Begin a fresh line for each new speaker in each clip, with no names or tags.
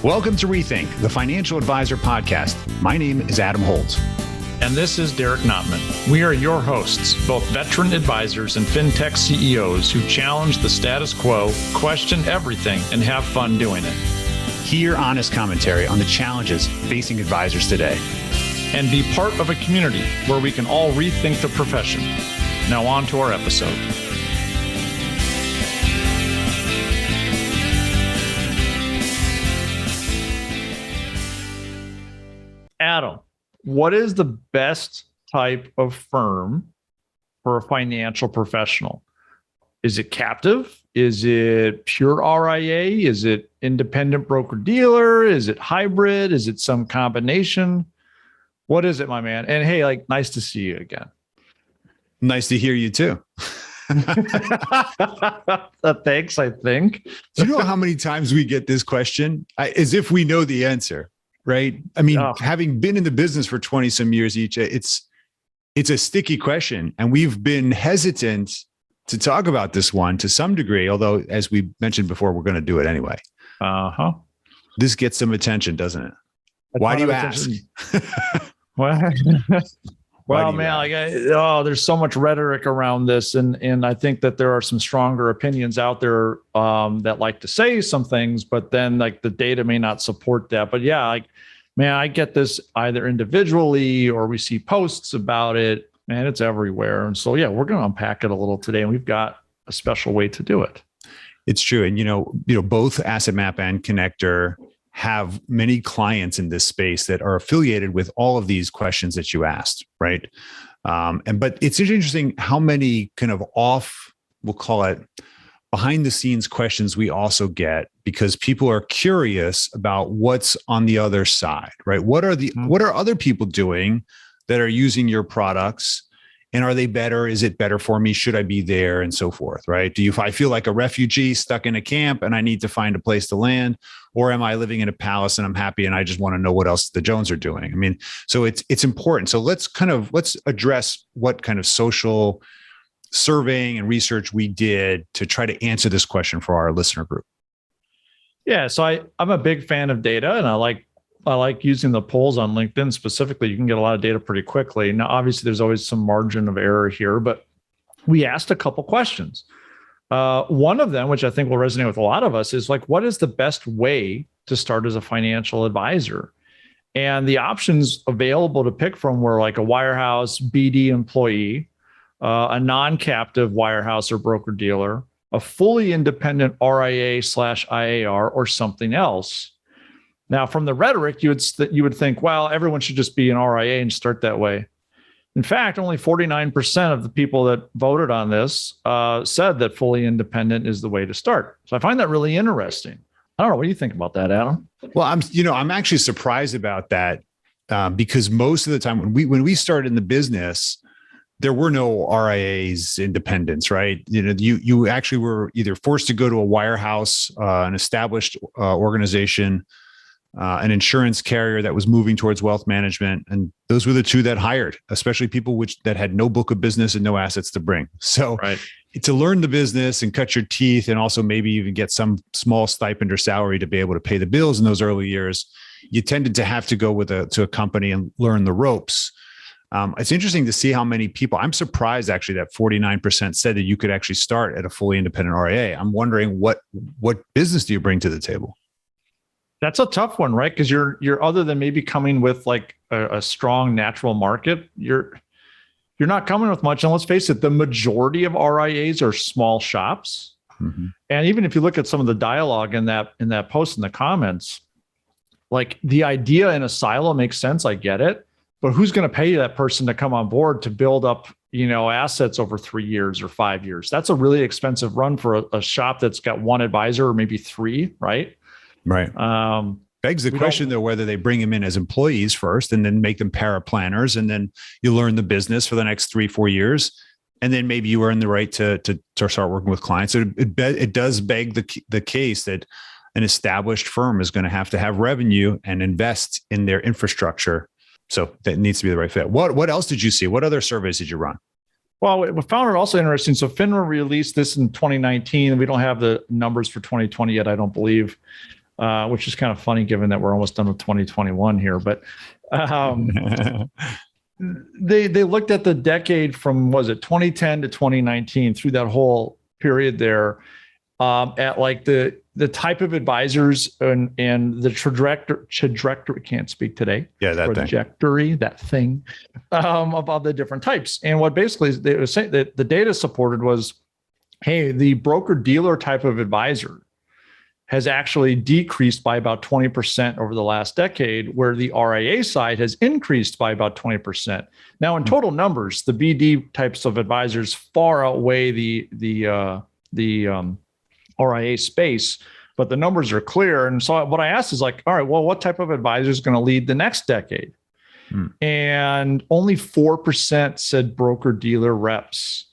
Welcome to Rethink, the Financial Advisor Podcast. My name is Adam Holtz.
And this is Derek Notman. We are your hosts, both veteran advisors and fintech CEOs who challenge the status quo, question everything, and have fun doing it.
Hear honest commentary on the challenges facing advisors today.
And be part of a community where we can all rethink the profession. Now on to our episode. Adam, what is the best type of firm for a financial professional? Is it captive? Is it pure RIA? Is it independent broker-dealer? Is it hybrid? Is it some combination? What is it, my man? And hey, nice to see you again.
Nice to hear you too.
Thanks, I think.
Do you know how many times we get this question? As if we know the answer. Right. I mean, having been in the business for 20 some years each, it's a sticky question. And we've been hesitant to talk about this one to some degree, although, as we mentioned before, we're going to do it anyway. This gets some attention, doesn't it? Why do you ask?
Well, man, there's so much rhetoric around this. And I think that there are some stronger opinions out there that like to say some things, but then the data may not support that. But yeah, man, I get this either individually or we see posts about it. Man, it's everywhere. And so, yeah, we're going to unpack it a little today. And we've got a special way to do it.
It's true. And, both Asset Map and Connector have many clients in this space that are affiliated with all of these questions that you asked, right? But it's interesting how many kind of we'll call it behind the scenes questions we also get because people are curious about what's on the other side, right? What are other people doing that are using your products? And are they better? Is it better for me? Should I be there? And so forth, right? I feel like a refugee stuck in a camp and I need to find a place to land? Or am I living in a palace and I'm happy and I just want to know what else the Jones are doing? I mean, so it's important. So let's address what kind of social surveying and research we did to try to answer this question for our listener group.
Yeah, so I'm a big fan of data and I like using the polls on LinkedIn specifically. You can get a lot of data pretty quickly. Now, obviously, there's always some margin of error here, but we asked a couple questions. One of them, which I think will resonate with a lot of us, is what is the best way to start as a financial advisor? And the options available to pick from were a wirehouse BD employee, a non-captive wirehouse or broker-dealer, a fully independent RIA/IAR, or something else. Now, from the rhetoric, you would think, well, everyone should just be an RIA and start that way. In fact, only 49% of the people that voted on this said that fully independent is the way to start. So I find that really interesting. I don't know. What do you think about that, Adam?
Well, I'm actually surprised about that because most of the time when we started in the business, there were no RIAs independents, right? You actually were either forced to go to a wirehouse, an established organization, an insurance carrier that was moving towards wealth management. And those were the two that hired, especially people that had no book of business and no assets to bring. So to learn the business and cut your teeth and also maybe even get some small stipend or salary to be able to pay the bills in those early years, you tended to have to go to a company and learn the ropes. It's interesting to see how many people, I'm surprised actually that 49% said that you could actually start at a fully independent RIA. I'm wondering what business do you bring to the table?
That's a tough one, right? Because you're other than maybe coming with a strong natural market, you're not coming with much. And let's face it, the majority of RIAs are small shops. Mm-hmm. And even if you look at some of the dialogue in that post in the comments, the idea in a silo makes sense. I get it. But who's going to pay that person to come on board to build up, assets over 3 years or 5 years? That's a really expensive run for a shop that's got one advisor or maybe three, right?
Right. Begs the question, though, whether they bring them in as employees first and then make them paraplanners, and then you learn the business for the next 3-4 years, and then maybe you earn the right to start working with clients. So it does beg the case that an established firm is going to have revenue and invest in their infrastructure. So that needs to be the right fit. What else did you see? What other surveys did you run?
Well, we found it also interesting. So FINRA released this in 2019. We don't have the numbers for 2020 yet, I don't believe. which is kind of funny given that we're almost done with 2021 here. But they looked at the decade from, was it 2010 to 2019, through that whole period there, at like the type of advisors and the trajectory, can't speak today.
Yeah, that
trajectory, that thing, about the different types. And what basically they were saying that the data supported was, hey, the broker dealer type of advisor has actually decreased by about 20% over the last decade, where the RIA side has increased by about 20%. Now, in total numbers, the BD types of advisors far outweigh the RIA space, but the numbers are clear. And so what I asked is like, all right, well, what type of advisor is going to lead the next decade? And only 4% said broker dealer reps.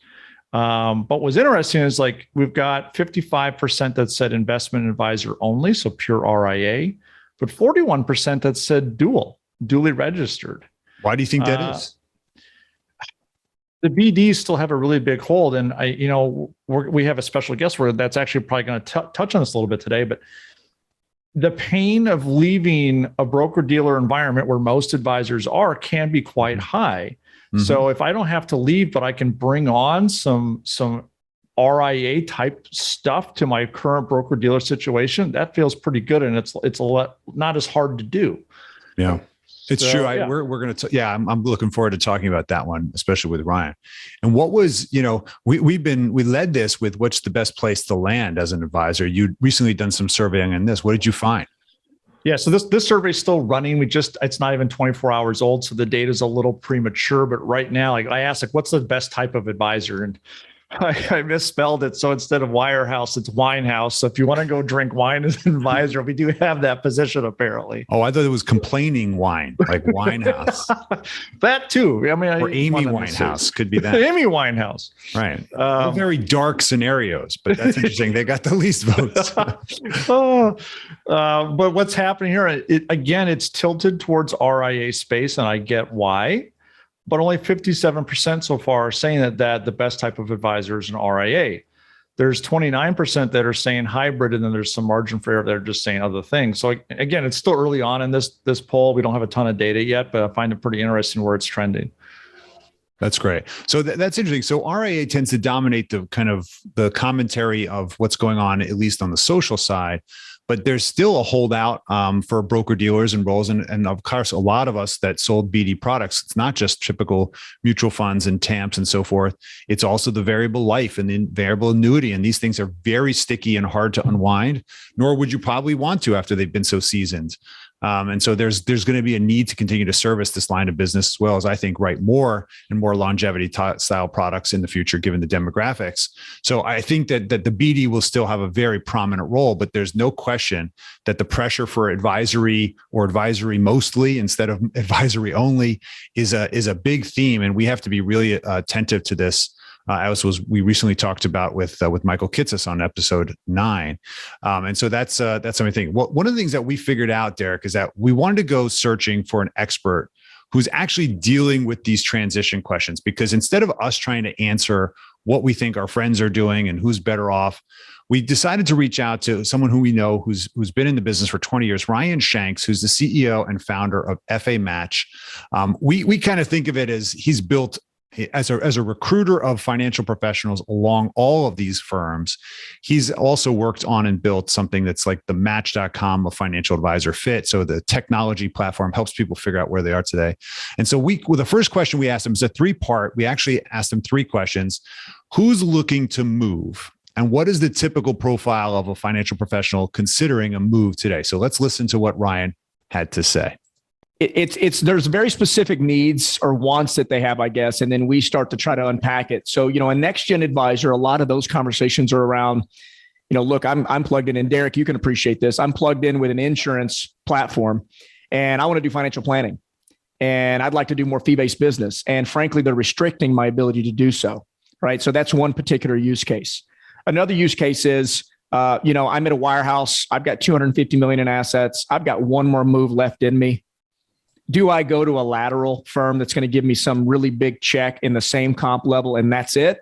But what's interesting is like we've got 55% that said investment advisor only, so pure RIA, but 41% that said duly registered.
Why do you think that is?
The BDs still have a really big hold, and we have a special guest where that's actually probably going to touch on this a little bit today. But the pain of leaving a broker dealer environment where most advisors are can be quite high. So if I don't have to leave, but I can bring on some RIA type stuff to my current broker dealer situation, that feels pretty good, and it's a lot not as hard to do.
Yeah, it's
so,
true.
Yeah.
We're going to I'm looking forward to talking about that one, especially with Ryan. And what was we led this with what's the best place to land as an advisor. You'd recently done some surveying on this. What did you find?
Yeah, so this survey is still running. It's not even 24 hours old, so the data is a little premature. But right now, like I asked, what's the best type of advisor? And I misspelled it. So instead of wirehouse, it's winehouse. So if you want to go drink wine as an advisor, we do have that position apparently.
Oh, I thought it was complaining wine, like Winehouse.
That too. I mean,
or Amy Winehouse could be that.
Amy Winehouse.
Right. Very dark scenarios, but that's interesting. They got the least votes.
But what's happening here? It's tilted towards RIA space, and I get why. But only 57% so far are saying that the best type of advisor is an RIA. There's 29% that are saying hybrid, and then there's some margin for error that are just saying other things. So again, it's still early on in this poll. We don't have a ton of data yet, but I find it pretty interesting where it's trending.
That's great. So that's interesting. So RIA tends to dominate the kind of the commentary of what's going on, at least on the social side. But there's still a holdout for broker dealers and roles. And of course, a lot of us that sold BD products, it's not just typical mutual funds and TAMPs and so forth. It's also the variable life and the variable annuity. And these things are very sticky and hard to unwind, nor would you probably want to after they've been so seasoned. And so there's going to be a need to continue to service this line of business, as well as I think write more and more longevity style products in the future, given the demographics. So I think that the BD will still have a very prominent role, but there's no question that the pressure for advisory or advisory mostly instead of advisory only is a big theme, and we have to be really attentive to this. As we recently talked about with Michael Kitsis on episode 9, and so that's something I think. Well, one of the things that we figured out, Derek, is that we wanted to go searching for an expert who's actually dealing with these transition questions, because instead of us trying to answer what we think our friends are doing and who's better off, we decided to reach out to someone who we know who's been in the business for 20 years, Ryan Shanks, who's the CEO and founder of FA Match. We kind of think of it as he's built as a recruiter of financial professionals along all of these firms. He's also worked on and built something that's like the Match.com of financial advisor fit. So the technology platform helps people figure out where they are today. And so the first question we asked him is a 3-part. We actually asked him 3 questions. Who's looking to move? And what is the typical profile of a financial professional considering a move today? So let's listen to what Ryan had to say.
There's very specific needs or wants that they have, I guess, and then we start to try to unpack it. So, a next gen advisor, a lot of those conversations are around, look, I'm plugged in, and Derek, you can appreciate this. I'm plugged in with an insurance platform, and I want to do financial planning, and I'd like to do more fee-based business. And frankly, they're restricting my ability to do so, right? So that's one particular use case. Another use case is, I'm at a wirehouse. I've got $250 million in assets. I've got one more move left in me. Do I go to a lateral firm that's going to give me some really big check in the same comp level and that's it?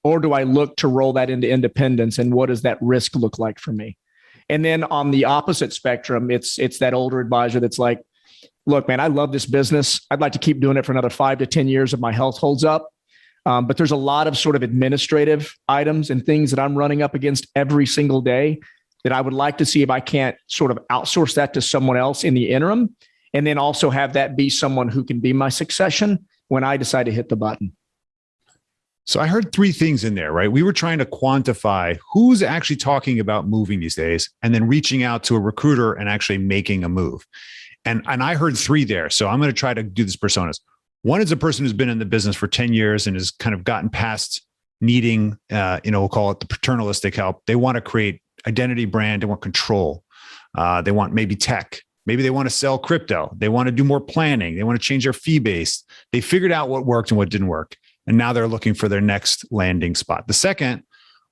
Or do I look to roll that into independence, and what does that risk look like for me? And then on the opposite spectrum, it's that older advisor that's like, look, man, I love this business. I'd like to keep doing it for another 5 to 10 years if my health holds up. But there's a lot of sort of administrative items and things that I'm running up against every single day that I would like to see if I can't sort of outsource that to someone else in the interim. And then also have that be someone who can be my succession when I decide to hit the button.
So I heard 3 things in there, right? We were trying to quantify who's actually talking about moving these days and then reaching out to a recruiter and actually making a move. And I heard 3 there. So I'm going to try to do this personas. One is a person who's been in the business for 10 years and has kind of gotten past needing, we'll call it the paternalistic help. They want to create identity, brand. They want control. They want maybe tech. Maybe they want to sell crypto. They want to do more planning. They want to change their fee base. They figured out what worked and what didn't work. And now they're looking for their next landing spot. The second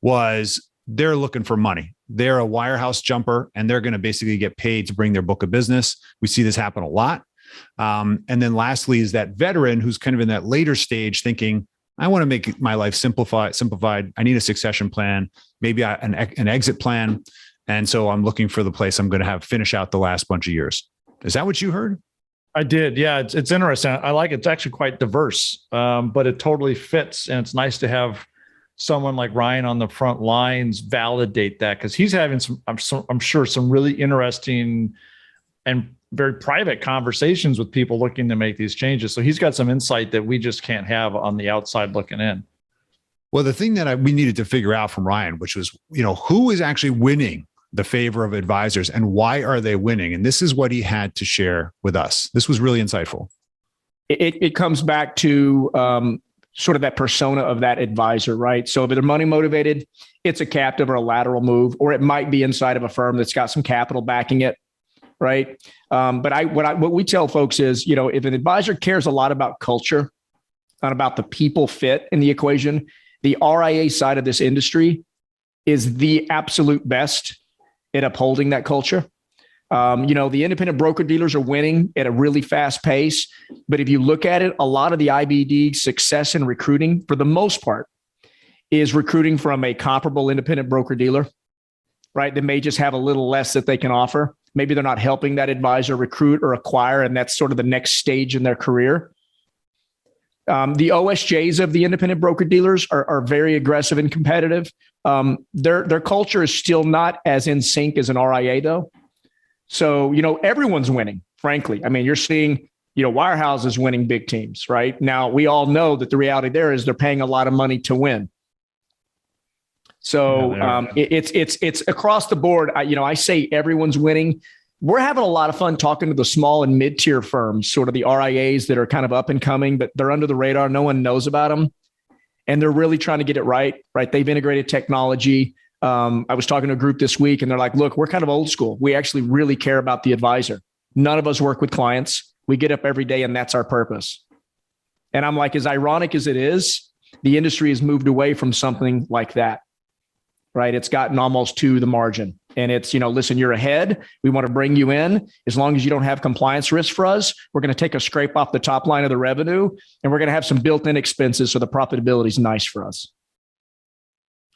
was they're looking for money. They're a wirehouse jumper and they're going to basically get paid to bring their book of business. We see this happen a lot. And then lastly is that veteran who's kind of in that later stage thinking, I want to make my life simplified. I need a succession plan, maybe an exit plan. And so I'm looking for the place I'm going to have finish out the last bunch of years. Is that what you heard?
I did. Yeah, it's interesting. I like it. It's actually quite diverse, but it totally fits. And it's nice to have someone like Ryan on the front lines validate that because he's having I'm sure, some really interesting and very private conversations with people looking to make these changes. So he's got some insight that we just can't have on the outside looking in.
Well, the thing that we needed to figure out from Ryan, which was, who is actually winning the favor of advisors and why are they winning? And this is what he had to share with us. This was really insightful.
It comes back to sort of that persona of that advisor, right? So if they're money motivated, it's a captive or a lateral move, or it might be inside of a firm that's got some capital backing it, right? But what we tell folks is, if an advisor cares a lot about culture and about the people fit in the equation, the RIA side of this industry is the absolute best at upholding that culture. The independent broker dealers are winning at a really fast pace. But if you look at it, a lot of the IBD success in recruiting, for the most part, is recruiting from a comparable independent broker dealer, right? That may just have a little less that they can offer. Maybe they're not helping that advisor recruit or acquire, and that's sort of the next stage in their career. The OSJs of the independent broker dealers are very aggressive and competitive. Their culture is still not as in sync as an RIA, though. So, everyone's winning, frankly. I mean, you're seeing, wirehouses winning big teams, right? Now, we all know that the reality there is they're paying a lot of money to win. So it's across the board. I say everyone's winning. We're having a lot of fun talking to the small and mid-tier firms, sort of the RIAs that are kind of up and coming, but they're under the radar. No one knows about them. And they're really trying to get it right? They've integrated technology. I was talking to a group this week and they're like, look, we're kind of old school. We actually really care about the advisor. None of us work with clients. We get up every day and that's our purpose. And I'm like, as ironic as it is, the industry has moved away from something like that, right? It's gotten almost to the margin. And it's, listen, you're ahead. We want to bring you in. As long as you don't have compliance risk for us, we're going to take a scrape off the top line of the revenue, and we're going to have some built-in expenses so the profitability is nice for us.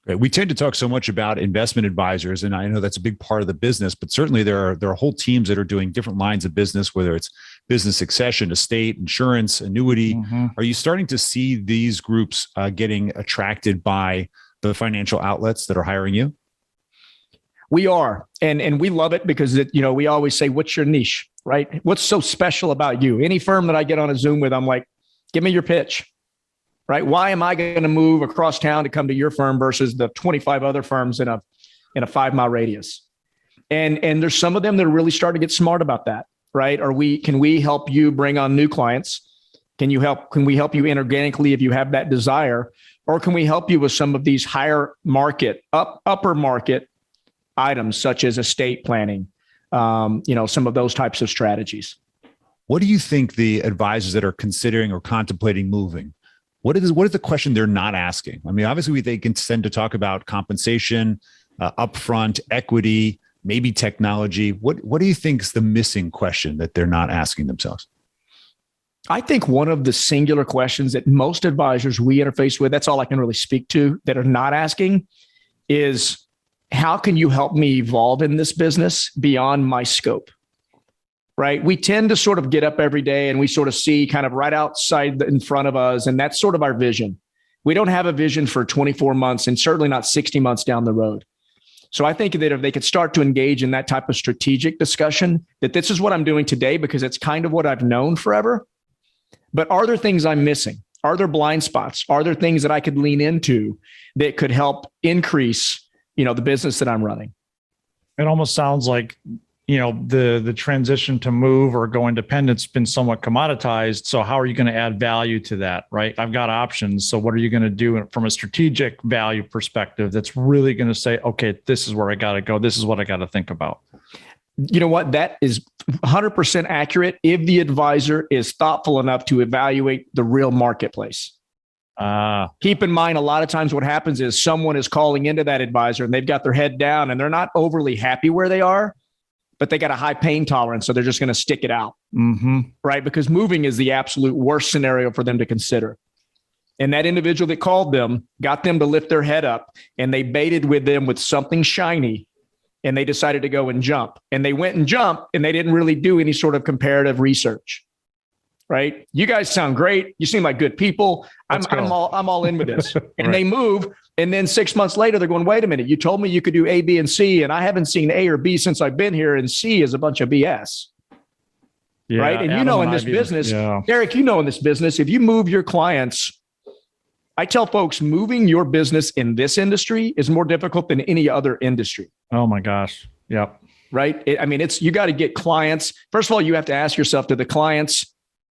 Great. We tend to talk so much about investment advisors, and I know that's a big part of the business, but certainly there are whole teams that are doing different lines of business, whether it's business succession, estate, insurance, annuity. Mm-hmm. Are you starting to see these groups getting attracted by the financial outlets that are hiring you?
We are. And we love it because we always say, what's your niche, right? What's so special about you? Any firm that I get on a Zoom with, I'm like, give me your pitch, right? Why am I going to move across town to come to your firm versus the 25 other firms in a 5-mile radius? And there's some of them that are really starting to get smart about that, right? Can we help you bring on new clients? Can we help you inorganically if you have that desire? Or can we help you with some of these higher market, upper market items such as estate planning, some of those types of strategies?
What do you think the advisors that are considering or contemplating moving, what is the question they're not asking? I mean, obviously they can tend to talk about compensation, upfront equity, maybe technology. What do you think is the missing question that they're not asking themselves?
I think one of the singular questions that most advisors we interface with, that's all I can really speak to, that are not asking is, how can you help me evolve in this business beyond my scope? Right? We tend to sort of get up every day and we sort of see kind of right outside in front of us. And that's sort of our vision. We don't have a vision for 24 months and certainly not 60 months down the road. So I think that if they could start to engage in that type of strategic discussion, that this is what I'm doing today because it's kind of what I've known forever. But are there things I'm missing? Are there blind spots? Are there things that I could lean into that could help increase, the business that I'm running?
It almost sounds like, the transition to move or go independent's been somewhat commoditized. So how are you going to add value to that, right? I've got options. So what are you going to do from a strategic value perspective that's really going to say, okay, this is where I got to go. This is what I got to think about.
You know what? That is 100% accurate if the advisor is thoughtful enough to evaluate the real marketplace. Keep in mind, a lot of times what happens is someone is calling into that advisor and they've got their head down and they're not overly happy where they are, but they got a high pain tolerance. So they're just going to stick it out, right? Because moving is the absolute worst scenario for them to consider. And that individual that called them got them to lift their head up and they baited with them with something shiny and they decided to go and jump. And they went and jumped and they didn't really do any sort of comparative research, right? You guys sound great. You seem like good people. I'm all in with this. And right. They move. And then 6 months later, they're going, wait a minute. You told me you could do A, B, and C, and I haven't seen A or B since I've been here. And C is a bunch of BS. Yeah, right. And Adam in this business, Eric, in this business, if you move your clients, I tell folks moving your business in this industry is more difficult than any other industry.
Oh my gosh. Yep.
Right. You got to get clients. First of all, you have to ask yourself, do the clients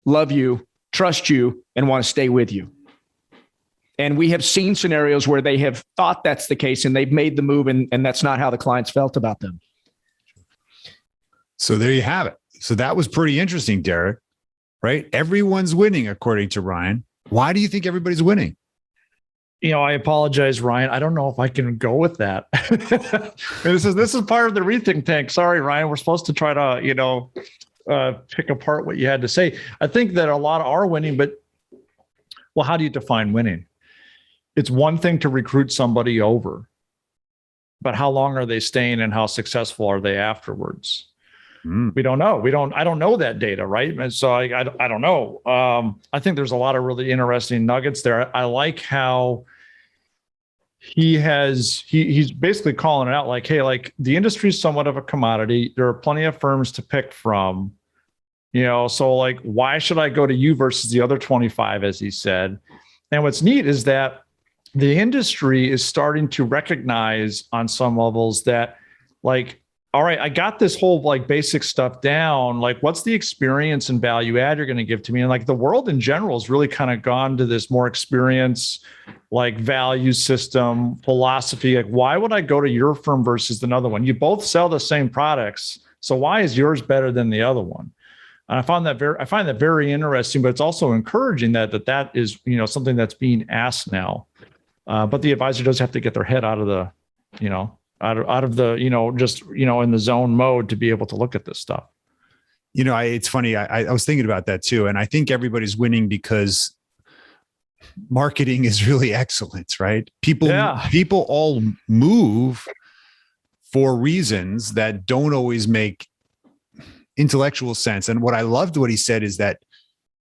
love you, trust you, and want to stay with you? And we have seen scenarios where they have thought that's the case and they've made the move and that's not how the clients felt about them.
So there you have it. So that was pretty interesting, Derek, right? Everyone's winning, according to Ryan. Why do you think everybody's winning?
I apologize, Ryan. I don't know if I can go with that. This is part of the Rethink tank. Sorry, Ryan. We're supposed to try to, pick apart what you had to say. I think that a lot are winning, but how do you define winning? It's one thing to recruit somebody over, but how long are they staying and how successful are they afterwards? We don't know. I don't know that data, right? And so I don't know. I think there's a lot of really interesting nuggets there. I like how he's basically calling it out like, hey, like the industry is somewhat of a commodity. There are plenty of firms to pick from, so like, why should I go to you versus the other 25, as he said? And what's neat is that the industry is starting to recognize on some levels that like, all right, I got this whole like basic stuff down. Like, what's the experience and value add you're going to give to me? And like the world in general has really kind of gone to this more experience, like value system philosophy. Like, why would I go to your firm versus another one? You both sell the same products. So why is yours better than the other one? And I find that very interesting, but it's also encouraging that is, something that's being asked now. But the advisor does have to get their head out of the, out of the, just, in the zone mode to be able to look at this stuff.
It's funny. I was thinking about that too. And I think everybody's winning because marketing is really excellent, right? People all move for reasons that don't always make intellectual sense. And what I loved what he said is that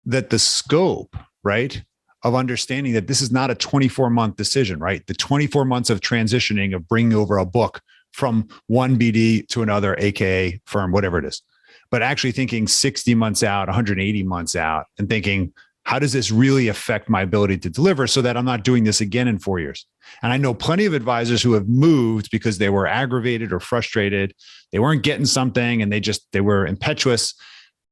the scope, right, of understanding that this is not a 24-month decision, right? The 24 months of transitioning, of bringing over a book from one BD to another, AKA firm, whatever it is, but actually thinking 60 months out, 180 months out, and thinking, how does this really affect my ability to deliver so that I'm not doing this again in 4 years? And I know plenty of advisors who have moved because they were aggravated or frustrated. They weren't getting something and they were impetuous.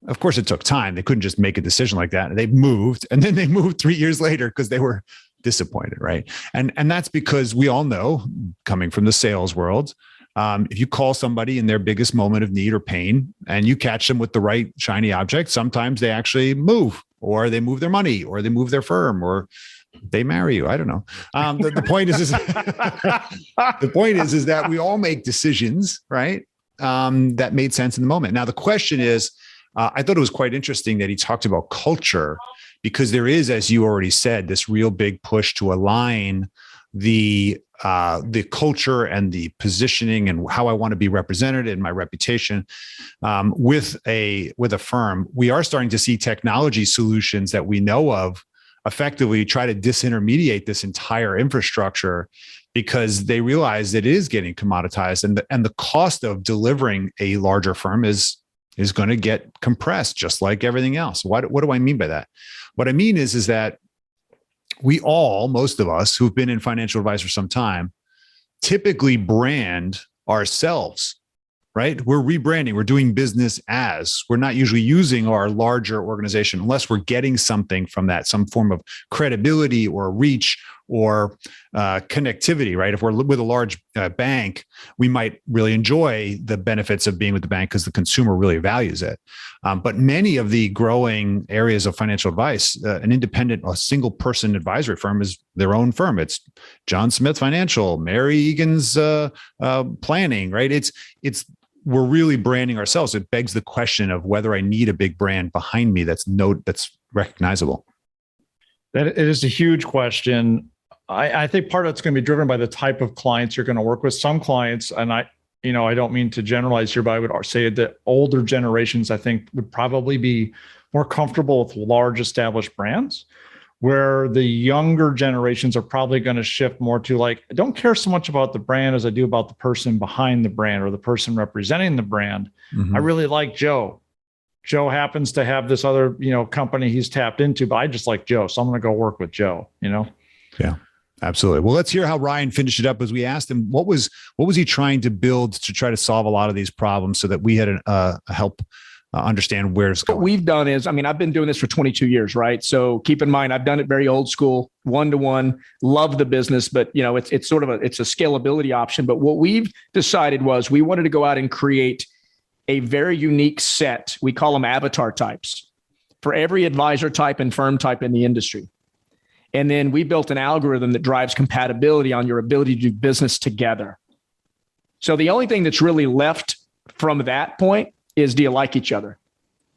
Of course, it took time. They couldn't just make a decision like that. And they moved, and then they moved 3 years later because they were disappointed, right? And that's because we all know, coming from the sales world, if you call somebody in their biggest moment of need or pain and you catch them with the right shiny object, sometimes they actually move, or they move their money, or they move their firm, or they marry you. I don't know. The point is the point is that we all make decisions, right? That made sense in the moment. Now, the question is, I thought it was quite interesting that he talked about culture, because there is, as you already said, this real big push to align the the culture and the positioning and how I want to be represented and my reputation with a firm, we are starting to see technology solutions that we know of effectively try to disintermediate this entire infrastructure, because they realize it is getting commoditized, and the cost of delivering a larger firm is going to get compressed, just like everything else. What do I mean by that? What I mean is that most of us who've been in financial advice for some time, typically brand ourselves, right? We're rebranding, we're doing business as. We're not usually using our larger organization unless we're getting something from that, some form of credibility or reach or connectivity, right? If we're with a large bank, we might really enjoy the benefits of being with the bank because the consumer really values it. But many of the growing areas of financial advice, an independent or single person advisory firm is their own firm. It's John Smith Financial, Mary Egan's planning, right? We're really branding ourselves. It begs the question of whether I need a big brand behind me that's recognizable.
That it is a huge question. I think part of it's going to be driven by the type of clients you're going to work with. Some clients, and I don't mean to generalize here, but I would say that older generations, I think, would probably be more comfortable with large established brands, where the younger generations are probably going to shift more to I don't care so much about the brand as I do about the person behind the brand or the person representing the brand. Mm-hmm. I really like Joe. Joe happens to have this other, company he's tapped into, but I just like Joe. So I'm going to go work with Joe,
Yeah, absolutely. Well, let's hear how Ryan finished it up as we asked him, what was he trying to build to try to solve a lot of these problems so that we had help understand where it's going.
What we've done is, I've been doing this for 22 years, right? So keep in mind, I've done it very old school, one-to-one, love the business, but it's sort of a scalability option. But what we've decided was we wanted to go out and create a very unique set. We call them avatar types for every advisor type and firm type in the industry. And then we built an algorithm that drives compatibility on your ability to do business together. So the only thing that's really left from that point is, do you like each other,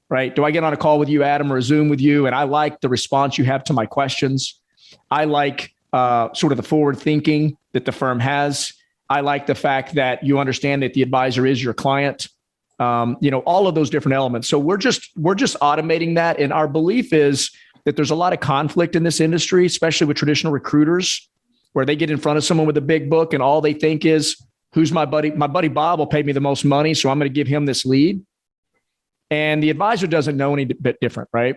right? Do I get on a call with you, Adam, or a Zoom with you, and I like the response you have to my questions? I like sort of the forward thinking that the firm has. I like the fact that you understand that the advisor is your client. All of those different elements. So we're just automating that. And our belief is that there's a lot of conflict in this industry, especially with traditional recruiters, where they get in front of someone with a big book and all they think is, who's my buddy? My buddy Bob will pay me the most money, so I'm going to give him this lead. And the advisor doesn't know any bit different, right?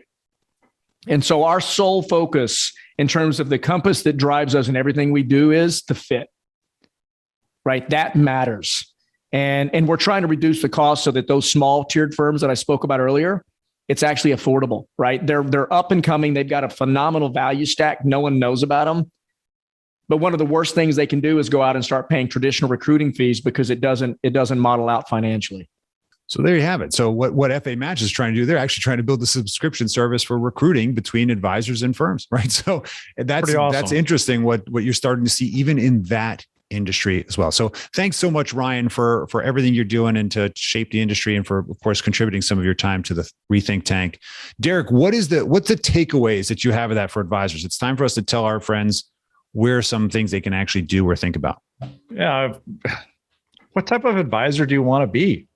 And so our sole focus in terms of the compass that drives us in everything we do is the fit, right? That matters. And we're trying to reduce the cost so that those small tiered firms that I spoke about earlier, it's actually affordable, right? They're up and coming. They've got a phenomenal value stack. No one knows about them. But one of the worst things they can do is go out and start paying traditional recruiting fees because it doesn't model out financially.
So there you have it. So what FA Match is trying to do, they're actually trying to build a subscription service for recruiting between advisors and firms, right? So that's awesome. That's interesting what you're starting to see even in that industry as well. So thanks so much, Ryan, for everything you're doing and to shape the industry, and for, of course, contributing some of your time to the Rethink Tank. Derek, what's the takeaways that you have of that for advisors? It's time for us to tell our friends where are some things they can actually do or think about.
Yeah. What type of advisor do you want to be?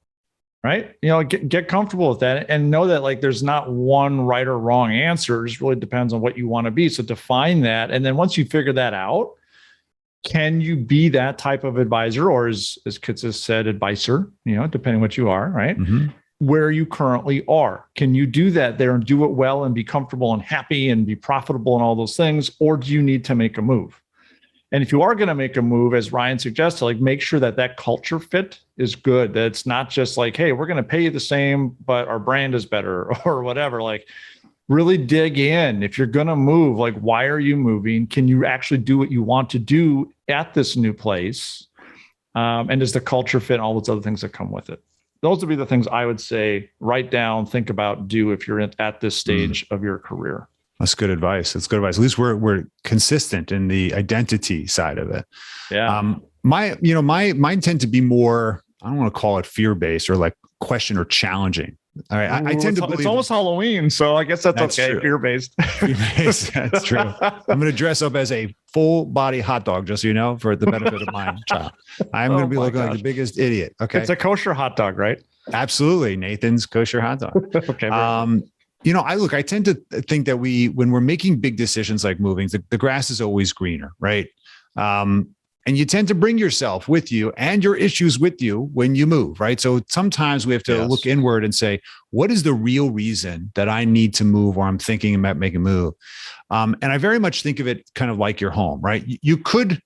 Right? Get comfortable with that and know that there's not one right or wrong answer. It just really depends on what you want to be. So define that. And then once you figure that out, can you be that type of advisor, or as Kits has said, advisor, depending what you are, right? Mm-hmm. Where you currently are. Can you do that there and do it well and be comfortable and happy and be profitable and all those things? Or do you need to make a move? And if you are going to make a move, as Ryan suggested, make sure that culture fit is good. That it's not just hey, we're going to pay you the same, but our brand is better or whatever. Really dig in. If you're going to move, why are you moving? Can you actually do what you want to do at this new place? And does the culture fit, all those other things that come with it? Those would be the things I would say, write down, think about, do if you're at this stage of your career.
That's good advice. At least we're consistent in the identity side of it.
Yeah.
Mine tend to be more, I don't want to call it fear-based or question or challenging, All right. I tend to believe
it's almost Halloween, so I guess that's okay. Fear-based.
That's true. I'm going to dress up as a full body hot dog, just so you know, for the benefit of my child. I'm going to be looking like the biggest idiot. Okay.
It's a kosher hot dog, right?
Absolutely. Nathan's kosher hot dog.
Okay.
I tend to think that when we're making big decisions like moving, the grass is always greener, right? And you tend to bring yourself with you and your issues with you when you move, right? So sometimes we have to look inward and say, what is the real reason that I need to move or I'm thinking about making a move? And I very much think of it kind of like your home, right? You could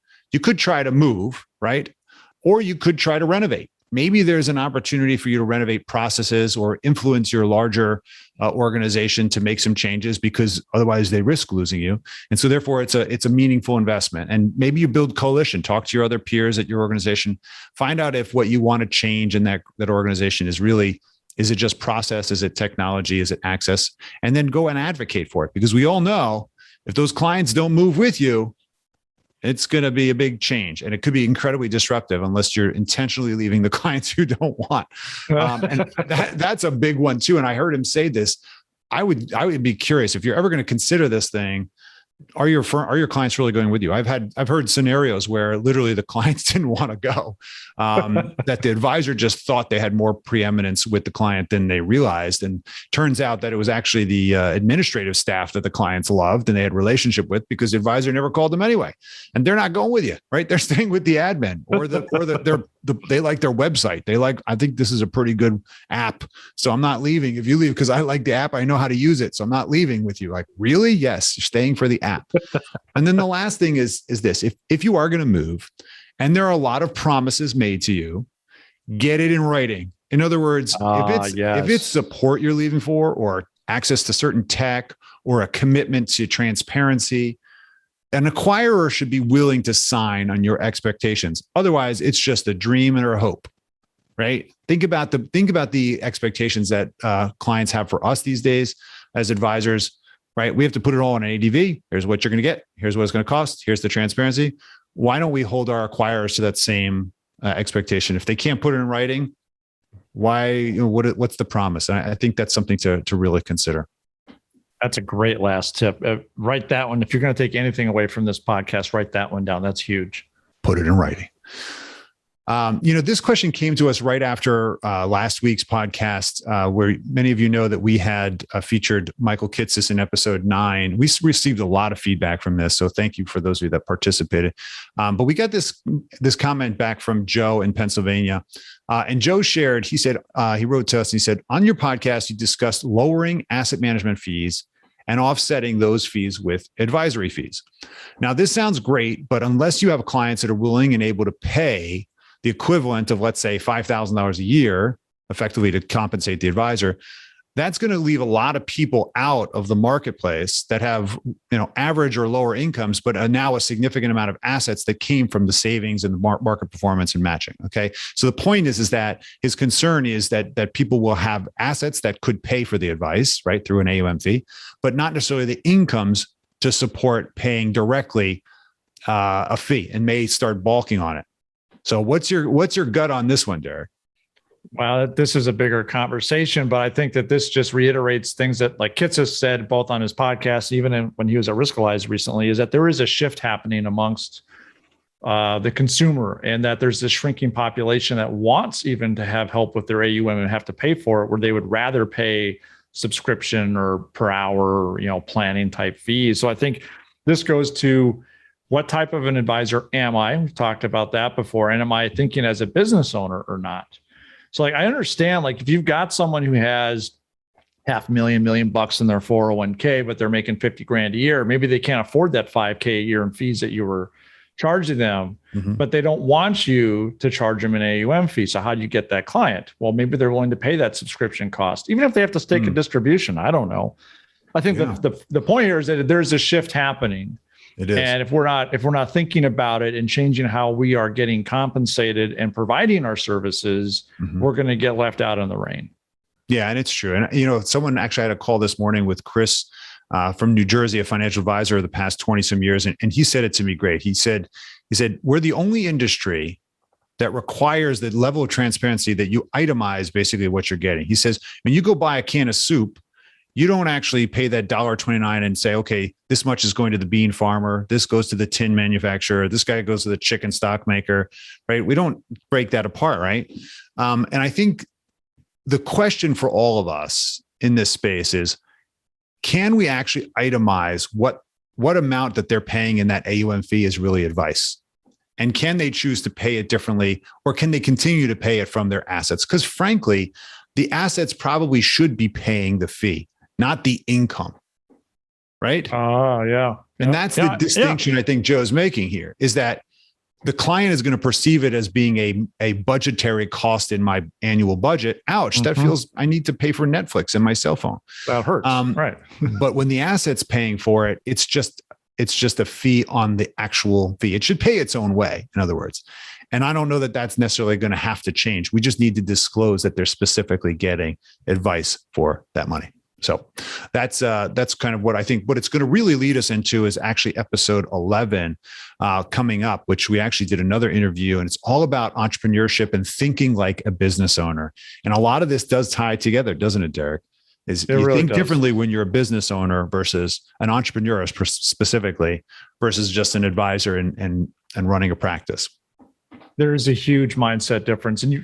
try to move, right? Or you could try to renovate. Maybe there's an opportunity for you to renovate processes or influence your larger organization to make some changes, because otherwise they risk losing you. And so therefore it's a meaningful investment. And maybe you build coalition, talk to your other peers at your organization, find out if what you want to change in that organization is it just process? Is it technology? Is it access? And then go and advocate for it, because we all know if those clients don't move with you, it's going to be a big change, and it could be incredibly disruptive unless you're intentionally leaving the clients you don't want. And that's a big one too. And I heard him say this. I would be curious if you're ever going to consider this thing. Are your clients really going with you? I've heard scenarios where literally the clients didn't want to go, that the advisor just thought they had more preeminence with the client than they realized. And turns out that it was actually the administrative staff that the clients loved and they had relationship with, because the advisor never called them anyway. And they're not going with you, right? They're staying with the admin or they like their website. I think this is a pretty good app, so I'm not leaving if you leave, because I like the app. I know how to use it. So I'm not leaving with you. Like, really? Yes. You're staying for the app. And then the last thing is this, if you are going to move and there are a lot of promises made to you, get it in writing. In other words, if it's support you're leaving for, or access to certain tech, or a commitment to transparency, an acquirer should be willing to sign on your expectations. Otherwise, it's just a dream and a hope, right? Think about the expectations that clients have for us these days as advisors, right? We have to put it all on an ADV. Here's what you're going to get. Here's what it's going to cost. Here's the transparency. Why don't we hold our acquirers to that same expectation? If they can't put it in writing, why? What's the promise? And I think that's something to really consider.
That's a great last tip. Write that one. If you're going to take anything away from this podcast, write that one down. That's huge.
Put it in writing. This question came to us right after last week's podcast, where many of you know that we had featured Michael Kitsis in episode 9. We received a lot of feedback from this, so thank you for those of you that participated. But we got this comment back from Joe in Pennsylvania, and Joe shared. He said he wrote to us and he said, on your podcast, you discussed lowering asset management fees and offsetting those fees with advisory fees. Now, this sounds great, but unless you have clients that are willing and able to pay the equivalent of, let's say, $5,000 a year effectively to compensate the advisor, that's going to leave a lot of people out of the marketplace that have, average or lower incomes, but now a significant amount of assets that came from the savings and the market performance and matching. Okay. So the point is that his concern is that people will have assets that could pay for the advice, right, through an AUM fee, but not necessarily the incomes to support paying directly a fee, and may start balking on it. So what's your gut on this one, Derek?
Well, this is a bigger conversation, but I think that this just reiterates things that, like Kitsis has said, both on his podcast, even when he was at Riskalyze recently, is that there is a shift happening amongst the consumer, and that there's this shrinking population that wants even to have help with their AUM and have to pay for it, where they would rather pay subscription or per hour, planning type fees. So I think this goes to, what type of an advisor am I? We've talked about that before. And am I thinking as a business owner or not? So I understand, if you've got someone who has $500,000, $1 million in their 401k, but they're making $50,000 a year, maybe they can't afford that $5,000 a year in fees that you were charging them, but they don't want you to charge them an AUM fee. So how do you get that client? Well, maybe they're willing to pay that subscription cost, even if they have to stake a distribution. I don't know. I think the point here is that there's a shift happening.
It is.
And if we're not thinking about it and changing how we are getting compensated and providing our services, we're going to get left out in the rain.
Yeah, and it's true. And someone actually had a call this morning with Chris from New Jersey, a financial advisor of the past 20 some years, and he said it to me great. He said we're the only industry that requires the level of transparency that you itemize basically what you're getting. He says, when you go buy a can of soup, you don't actually pay that $1.29 and say, okay, this much is going to the bean farmer. This goes to the tin manufacturer. This guy goes to the chicken stock maker, right? We don't break that apart, right? And I think the question for all of us in this space is, can we actually itemize what amount that they're paying in that AUM fee is really advice? And can they choose to pay it differently, or can they continue to pay it from their assets? Because frankly, the assets probably should be paying the fee, not the income, right?
Yeah.
And that's the distinction I think Joe's making here, is that the client is going to perceive it as being a budgetary cost in my annual budget. Ouch, that feels, I need to pay for Netflix and my cell phone.
That hurts, right?
But when the asset's paying for it, it's just a fee on the actual fee. It should pay its own way, in other words. And I don't know that that's necessarily going to have to change. We just need to disclose that they're specifically getting advice for that money. So that's kind of what I think. What it's going to really lead us into is actually episode 11 coming up, which we actually did another interview, and it's all about entrepreneurship and thinking like a business owner. And a lot of this does tie together, doesn't it, Derek? You really think differently when you're a business owner versus an entrepreneur specifically, versus just an advisor and running a practice.
There is a huge mindset difference. And you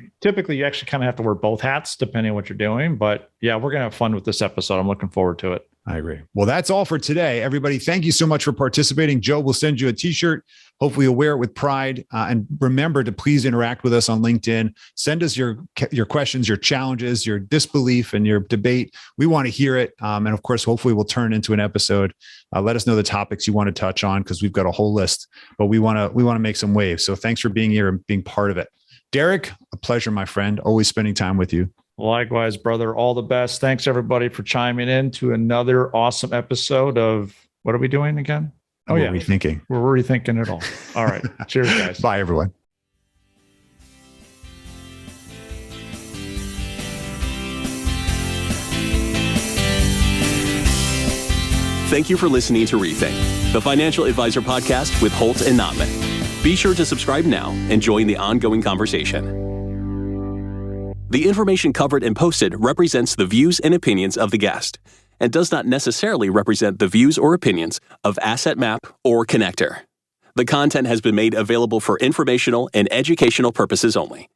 actually kind of have to wear both hats depending on what you're doing. But yeah, we're going to have fun with this episode. I'm looking forward to it.
I agree. Well, that's all for today, everybody. Thank you so much for participating. Joe will send you a t-shirt. Hopefully you'll wear it with pride. And remember to please interact with us on LinkedIn. Send us your questions, your challenges, your disbelief, and your debate. We want to hear it. And of course, hopefully we'll turn into an episode. Let us know the topics you want to touch on, because we've got a whole list, but we want to make some waves. So thanks for being here and being part of it. Derek, a pleasure, my friend. Always spending time with you.
Likewise, brother. All the best. Thanks, everybody, for chiming in to another awesome episode of, what are we doing again?
We're rethinking.
We're rethinking it all. All right. Cheers, guys.
Bye, everyone.
Thank you for listening to Rethink, the Financial Advisor Podcast with Holt and Notman. Be sure to subscribe now and join the ongoing conversation. The information covered and posted represents the views and opinions of the guest and does not necessarily represent the views or opinions of AssetMap or Connector. The content has been made available for informational and educational purposes only